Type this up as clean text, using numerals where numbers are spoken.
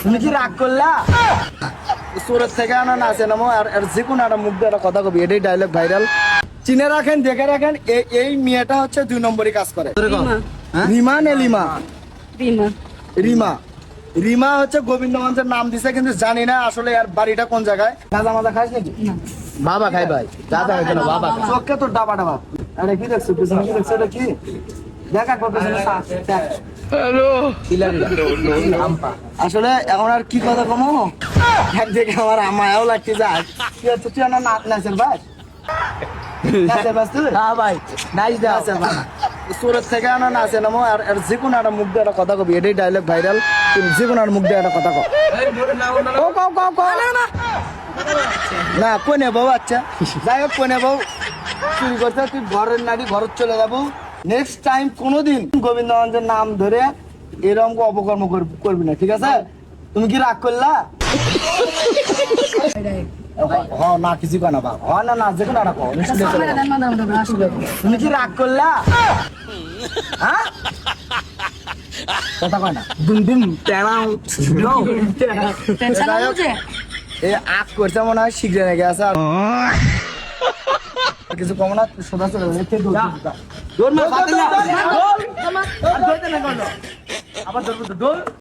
তুমি কি রাগ করলা? সুরত থেকে আনা নাচে নামো আর যে কোনো একটা মুখ দিয়ে একটা কথা কবি, এটাই ডায়লগ ভাইরাল। চিনে রাখেন, দেখে রাখেন, এই মেয়েটা হচ্ছে 2 নম্বরই কাজ করে। রিমা নে লিমা? রিমা। রিমা হচ্ছে গোবিন্দগঞ্জের নাম দিছে, কিন্তু জানি না আসলে আর বাড়িটা কোন জায়গায়। গাঁজা মাজা খাস নাকি? বাবা খাই ভাই, গাঁজা খাইছে না বাবা। চোখে তোর ডাবা ডাবা। আরে কি দেখছো পিছনে, কি দেখছো এটা কি? দেখা করবে হ্যালো। আসলে এখন আর কি কথা কমো, একদিকে আমার মায়াও লাগতে যায়। কি হচ্ছে, তুই আমার নাচের ভাই? ভাই সুরত থেকে আনা নাচে নামো আর যে কোনো একটা মুখ দিয়ে একটা কথা কবি, এটাই ডায়লগ ভাইরাল। যে কোনো একটা মুখ দিয়ে একটা কথা কও। না কোনে বউ, আচ্ছা যাই হোক, কোনে বউ চুরি করছে, তুই ঘরের নারী ঘর চলে যাবো। নেক্সট টাইম কোনোদিন গোবিন্দগঞ্জের নাম ধরে এরকম অপকর্ম করবি না, ঠিক আছে? তুমি কি রাগ করলা? না কিছু কেন বা না না, যে কোনো একটা কও। তুমি কি রাগ করলা? হ্যাঁ কথা কয় না, দুম দুম টেনাও এ আগ করছে মনে হয়, শীঘ্র রেগে আছে। আর কিছু কম না, সোজা চলে যাবে। আবার